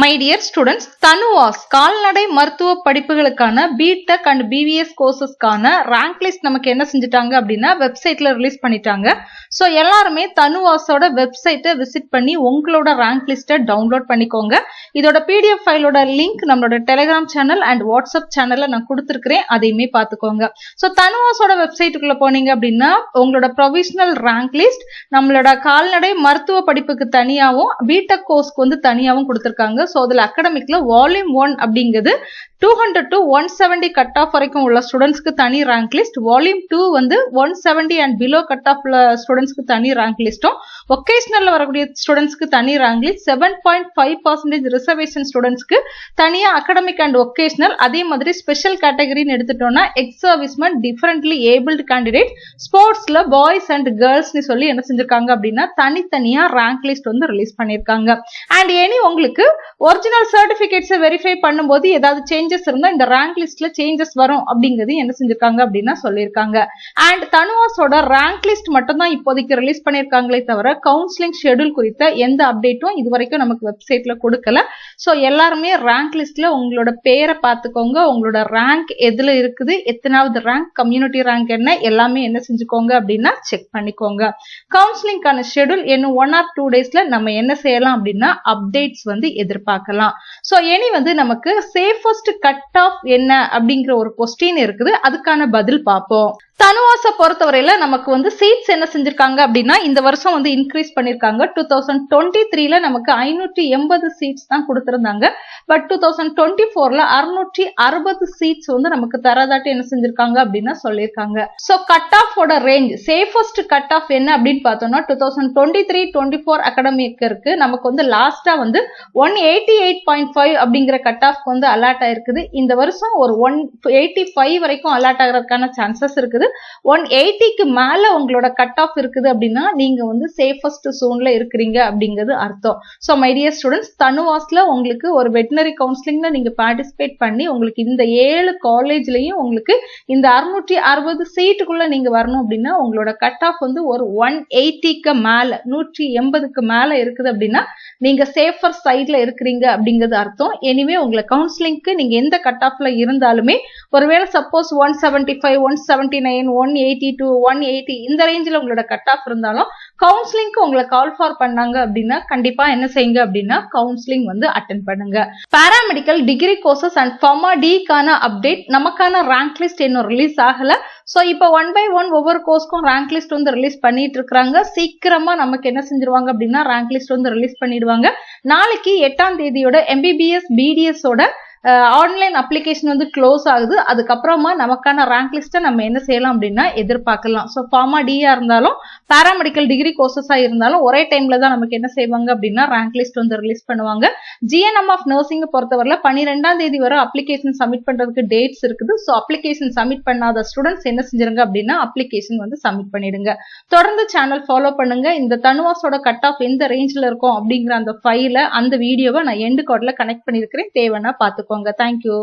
My dear students, Tanuvas கால்நடை மருத்துவ படிப்புகளுக்கான பிடெக் அண்ட் பிவிஎஸ் கோர்சஸ்க்கான ரேங்க் லிஸ்ட் நமக்கு என்ன செஞ்சுட்டாங்க அப்படின்னா வெப்சைட்ல ரிலீஸ் பண்ணிட்டாங்க. ஸோ எல்லாருமே தனுவாஸோட வெப்சைட்டை விசிட் பண்ணி உங்களோட ரேங்க் லிஸ்ட்டை டவுன்லோட் பண்ணிக்கோங்க. இதோட பிடிஎஃப் ஃபைலோட லிங்க் நம்மளோட டெலிகிராம் சேனல் அண்ட் வாட்ஸ்அப் சேனல்ல நான் கொடுத்துருக்கிறேன், அதையுமே பார்த்துக்கோங்க. ஸோ தனுவாஸோட வெப்சைட்டுக்குள்ள போனீங்க அப்படின்னா உங்களோட ப்ரொவிஷனல் ரேங்க் லிஸ்ட் நம்மளோட கால்நடை மருத்துவ படிப்புக்கு தனியாகவும் பிடெக் கோர்ஸ்க்கு வந்து தனியாகவும் கொடுத்துருக்காங்க. ஸோ அதில் அகாடமிக்ல வால்யூம் 1 அப்படிங்கிறது 200 to 170 கட் ஆஃப் வரைக்கும் உள்ள ஸ்டூடெண்ட்ஸ்க்கு தனி ரேங்க் லிஸ்ட், வால்யூம் 2 வந்து 170 அண்ட் பிலோ கட் ஆஃப் உள்ள ஸ்டூடெண்ட்ஸ்க்கு தனி ரேங்க் லிஸ்ட்டும், ஒகேஷனல்ல வரக்கூடிய ஸ்டூடெண்ட்ஸ்க்கு தனி ரேங்க் லிஸ்ட், 7.5% ரிசர்வேஷன் ஸ்டூடெண்ட்ஸ்க்கு தனியா அகாடமிக் அண்ட் ஒகேஷனல், அதே மாதிரி ஸ்பெஷல் கேட்டகரின்னு எடுத்துட்டோம்னா ex serviceman, differently abled candidate, ஸ்போர்ட்ஸ்ல பாய்ஸ் அண்ட் கேர்ள்ஸ்னு சொல்லி என்ன செஞ்சிருக்காங்க அப்படின்னா தனித்தனியா ரேங்க் லிஸ்ட் வந்து ரிலீஸ் பண்ணிருக்காங்க. அண்ட் இனி உங்களுக்கு ஒரிஜினல் சர்டிபிகேட்ஸை வெரிஃபை பண்ணும்போது ஏதாவது சேஞ்சஸ் இருந்தா இந்த ரேங்க் லிஸ்ட்ல சேஞ்சஸ் வரும் அப்படிங்கிறது என்ன செஞ்சிருக்காங்க அப்படின்னா சொல்லியிருக்காங்க. அண்ட் தனுவாஸோட ரேங்க் லிஸ்ட் மட்டும் தான் இப்போதைக்கு ரிலீஸ் பண்ணிருக்காங்களே தவிர கவுன்சிலிங் ஷெட்யூல் குறித்த எந்த அப்டேட்டும் இது வரைக்கும் நமக்கு வெப்சைட்ல கொடுக்கல. ஸோ எல்லாருமே ரேங்க் லிஸ்ட்ல உங்களோட பேரை பார்த்துக்கோங்க, உங்களோட ரேங்க் எதுல இருக்குது, எத்தனாவது ரேங்க், கம்யூனிட்டி ரேங்க் என்ன, எல்லாமே என்ன செஞ்சுக்கோங்க அப்படின்னா செக் பண்ணிக்கோங்க. கவுன்சிலிங்கான ஷெட்யூல் இன்னும் 1 or 2 டேஸ்ல நம்ம என்ன செய்யலாம் அப்படின்னா அப்டேட்ஸ் வந்து எதிர்பார்க்கலாம். ஸோ இனி வந்து நமக்கு சேஃபஸ்ட் கட் ஆஃப் என்ன அப்படிங்கிற ஒரு கொஸ்டின் இருக்குது, அதுக்கான பதில் பார்ப்போம். தனுவாஸை பொறுத்தவரையில நமக்கு வந்து சீட்ஸ் என்ன செஞ்சிருக்காங்க அப்படின்னா இந்த வருஷம் வந்து இன்க்ரீஸ் பண்ணிருக்காங்க. 2023ல நமக்கு 580 சீட்ஸ் தான் கொடுத்திருந்தாங்க. பட் 2024ல 660 சீட்ஸ் வந்து நமக்கு தரதாட்டு என்ன செஞ்சிருக்காங்க அப்படின்னா சொல்லியிருக்காங்க. ஸோ கட் ஆஃபோட ரேஞ்ச், சேஃபஸ்ட் கட் ஆஃப் என்ன அப்படின்னு பார்த்தோம்னா 2023-24 அகாடமிக்கு இருக்கு நமக்கு வந்து லாஸ்டா வந்து 188.5 அப்படிங்கிற கட் ஆஃப் வந்து அலாட் ஆயிருக்குது. இந்த வருஷம் ஒரு 185 வரைக்கும் அலாட் ஆகிறதுக்கான சான்சஸ் இருக்குது. 180க்கு மேல உங்களோட கட் ஆஃப் இருக்குது அப்படின்னா நீங்க வந்து சேஃபஸ்ட் சோன்ல இருக்கிறீங்க அப்படிங்கிறது அர்த்தம். ஸோ மை டியர் ஸ்டூடெண்ட்ஸ், தனுவாஸ்ல உங்களுக்கு ஒரு வெட்டினரி கவுன்சிலிங்ல நீங்க பார்ட்டிசிபேட் பண்ணி உங்களுக்கு இந்த 7 காலேஜ்லயும் உங்களுக்கு இந்த 660 சீட்டுக்குள்ள நீங்க வரணும் அப்படின்னா உங்களோட கட் ஆஃப் வந்து ஒரு 180க்கு மேல 180க்கு மேல இருக்குது அப்படின்னா நீங்க சேஃபர் சைட்ல இருக்கிறீங்க அப்படிங்கிறது அர்த்தம். எனிவே உங்களை கவுன்சிலிங்க்கு நீங்க எந்த கட் ஆஃப்ல இருந்தாலுமே ஒருவேளை சப்போஸ் 175, 179, 182, 180 இந்த ரேஞ்சில் உங்களோட கட் ஆஃப் இருந்தாலும் கவுன்சிலிங்க்கு உங்களை கால் ஃபார் பண்ணாங்க அப்படின்னா கண்டிப்பா என்ன செய்யுங்க அப்படின்னா கவுன்சிலிங் வந்து அட்டென்ட் பண்ணுங்க. Paramedical degree courses and pharma டிக்கான அப்டேட், நமக்கான ரேங்க் லிஸ்ட் இன்னும் ரிலீஸ் ஆகல. ஸோ இப்போ 1 by 1 ஒவ்வொரு கோர்ஸ்க்கும் ரேங்க் லிஸ்ட் வந்து ரிலீஸ் பண்ணிட்டு இருக்காங்க. சீக்கிரமா நமக்கு என்ன செஞ்சிருவாங்க அப்படின்னா ரேங்க் லிஸ்ட் வந்து ரிலீஸ் பண்ணிடுவாங்க. நாளைக்கு 8ஆம் தேதியோட MBBS BDS ஓட ஆன்லைன் அப்ளிகேஷன் வந்து க்ளோஸ் ஆகுது. அதுக்கப்புறமா நமக்கான ரேங்க் லிஸ்ட்டை நம்ம என்ன செய்யலாம் அப்படின்னா எதிர்பார்க்கலாம். ஸோ ஃபார்மா டியா இருந்தாலும் பாராமெடிக்கல் டிகிரி கோர்சஸா இருந்தாலும் ஒரே டைம்ல தான் நமக்கு என்ன செய்வாங்க அப்படின்னா ரேங்க் லிஸ்ட் வந்து ரிலீஸ் பண்ணுவாங்க. GNM ஆஃப் நர்சிங் பொறுத்தவரையில 12ஆம் தேதி வரை அப்ளிகேஷன் சப்மிட் பண்றதுக்கு டேட்ஸ் இருக்குது. ஸோ அப்ளிகேஷன் சப்மிட் பண்ணாத ஸ்டூடெண்ட்ஸ் என்ன செஞ்சிருங்க அப்படின்னா அப்ளிகேஷன் வந்து சப்மிட் பண்ணிடுங்க. தொடர்ந்து சேனல் ஃபாலோ பண்ணுங்க. இந்த தனுவாஸோட கட் ஆஃப் எந்த ரேஞ்சில் இருக்கும் அப்படிங்கிற அந்த ஃபைல அந்த வீடியோவை நான் எண்டு கார்ட்ல கனெக்ட் பண்ணிருக்கிறேன், தேவைன்னா பார்த்துக்கோங்க. Thank you.